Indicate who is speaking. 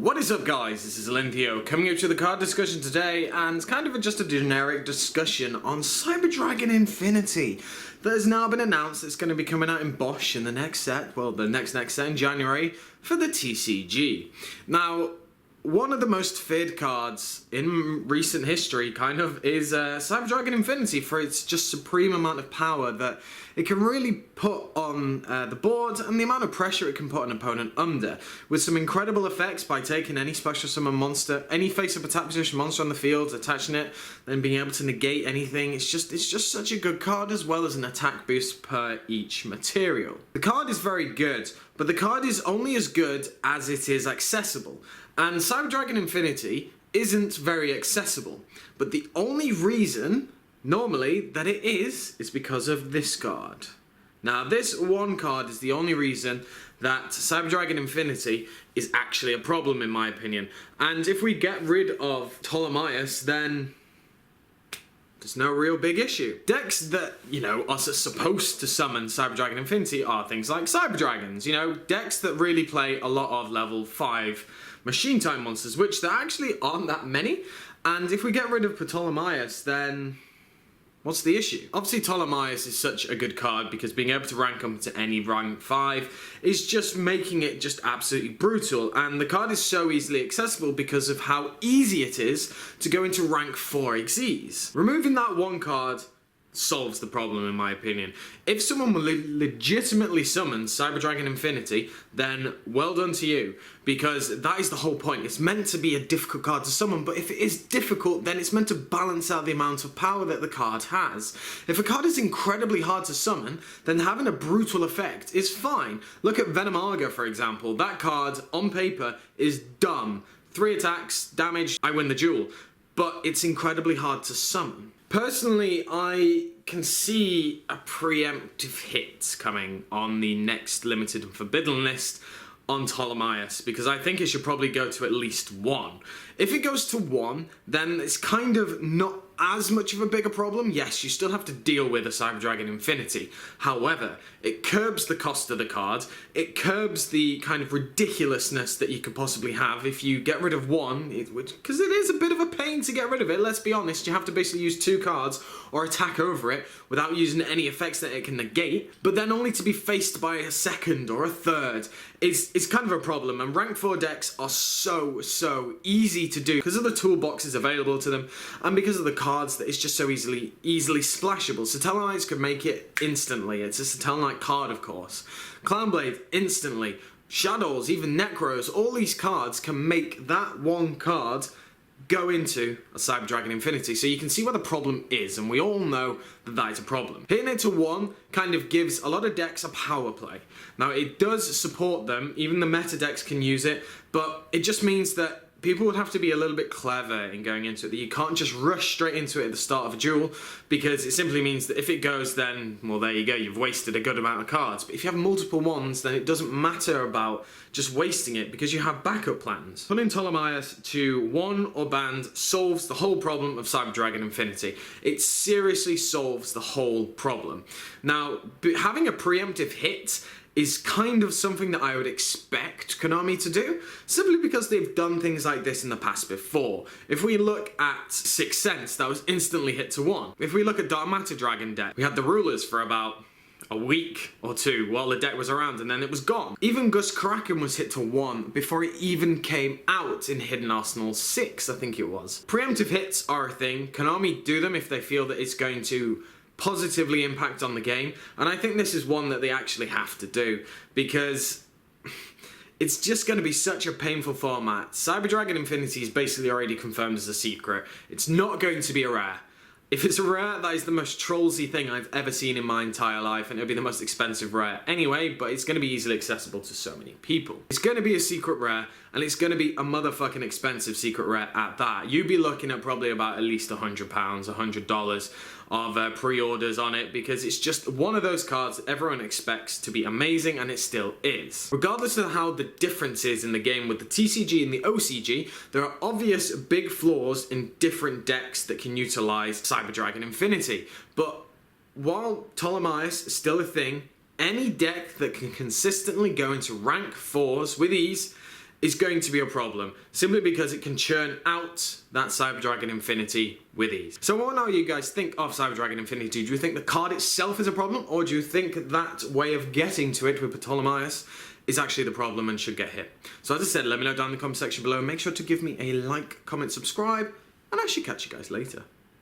Speaker 1: What is up, guys? This is Olympio coming up to the card discussion today, and it's kind of just a generic discussion on Cyber Dragon Infinity that has now been announced. It's going to be coming out in Bosch in the next set, well, the next set in January for the TCG. Now, one of the most feared cards in recent history kind of is Cyber Dragon Infinity for its just supreme amount of power that it can really put on the board and the amount of pressure it can put an opponent under, with some incredible effects by taking any special summon monster, any face-up attack position monster on the field, attaching it, then being able to negate anything. It's just such a good card, as well as an attack boost per each material. The card is very good, but the card is only as good as it is accessible. And Cyber Dragon Infinity isn't very accessible, but the only reason, normally, that it is because of this card. Now, this one card is the only reason that Cyber Dragon Infinity is actually a problem, in my opinion. And if we get rid of Ptolemaeus, then there's no real big issue. Decks that, are supposed to summon Cyber Dragon Infinity are things like Cyber Dragons, decks that really play a lot of level 5 machine type monsters, which there actually aren't that many. And if we get rid of Ptolemaeus, then what's the issue? Obviously, Ptolemaeus is such a good card because being able to rank up to any rank 5 is just making it just absolutely brutal. And the card is so easily accessible because of how easy it is to go into rank 4 Xyz. Removing that one card solves the problem, in my opinion. If someone will legitimately summon Cyber Dragon Infinity, then well done to you, because that is the whole point. It's meant to be a difficult card to summon, but if it is difficult, then it's meant to balance out the amount of power that the card has. If a card is incredibly hard to summon, then having a brutal effect is fine. Look at Venom Arga, for example. That card, on paper, is dumb. 3 attacks, damage, I win the duel. But it's incredibly hard to summon. Personally, I can see a preemptive hit coming on the next limited and forbidden list on Ptolemaeus, because I think it should probably go to at least 1. If it goes to 1, then it's kind of not as much of a bigger problem. Yes, you still have to deal with a Cyber Dragon Infinity. However, it curbs the cost of the card. It curbs the kind of ridiculousness that you could possibly have if you get rid of 1, because it is a bit of a pain to get rid of it. Let's be honest, you have to basically use 2 cards or attack over it without using any effects that it can negate, but then only to be faced by a second or a third. It's kind of a problem, and rank 4 decks are so easy to do because of the toolboxes available to them and because of the cards that it's just so easily splashable. Satellite could make it instantly. It's a Satellite card, of course. Clownblade, instantly. Shadows, even Necros, all these cards can make that one card go into a Cyber Dragon Infinity. So you can see where the problem is, and we all know that that is a problem. Hitting it to 1 kind of gives a lot of decks a power play. Now, it does support them, even the meta decks can use it, but it just means that people would have to be a little bit clever in going into it, that you can't just rush straight into it at the start of a duel, because it simply means that if it goes, then, well, there you go, you've wasted a good amount of cards. But if you have multiple ones, then it doesn't matter about just wasting it, because you have backup plans. Putting Ptolemaeus to 1 or banned solves the whole problem of Cyber Dragon Infinity. It seriously solves the whole problem. Now, having a preemptive hit is kind of something that I would expect Konami to do, simply because they've done things like this in the past before. If we look at Sixth Sense, that was instantly hit to 1. If we look at Dark Matter Dragon deck, we had the Rulers for about a week or 2 while the deck was around, and then it was gone. Even Gus Kraken was hit to 1 before it even came out in Hidden Arsenal 6, I think it was. Preemptive hits are a thing. Konami do them if they feel that it's going to positively impact on the game, and I think this is one that they actually have to do, because it's just going to be such a painful format. Cyber Dragon Infinity is basically already confirmed as a secret. It's not going to be a rare. If it's a rare, that is the most trollsy thing I've ever seen in my entire life, and it'll be the most expensive rare anyway, but it's going to be easily accessible to so many people. It's going to be a secret rare, and it's going to be a motherfucking expensive secret rare at that. You'd be looking at probably about at least £100, $100 of pre-orders on it, because it's just one of those cards that everyone expects to be amazing, and it still is. Regardless of how the difference is in the game with the TCG and the OCG, there are obvious big flaws in different decks that can utilize Cyber Dragon Infinity. But while Ptolemaeus is still a thing, Any deck that can consistently go into rank 4s with ease is going to be a problem, simply because it can churn out that Cyber Dragon Infinity with ease. So I want to know what you guys think of Cyber Dragon Infinity. Do you think the card itself is a problem, or do you think that way of getting to it with Ptolemaeus is actually the problem and should get hit? So as I said, let me know down in the comment section below. Make sure to give me a like, comment, subscribe, and I should catch you guys later.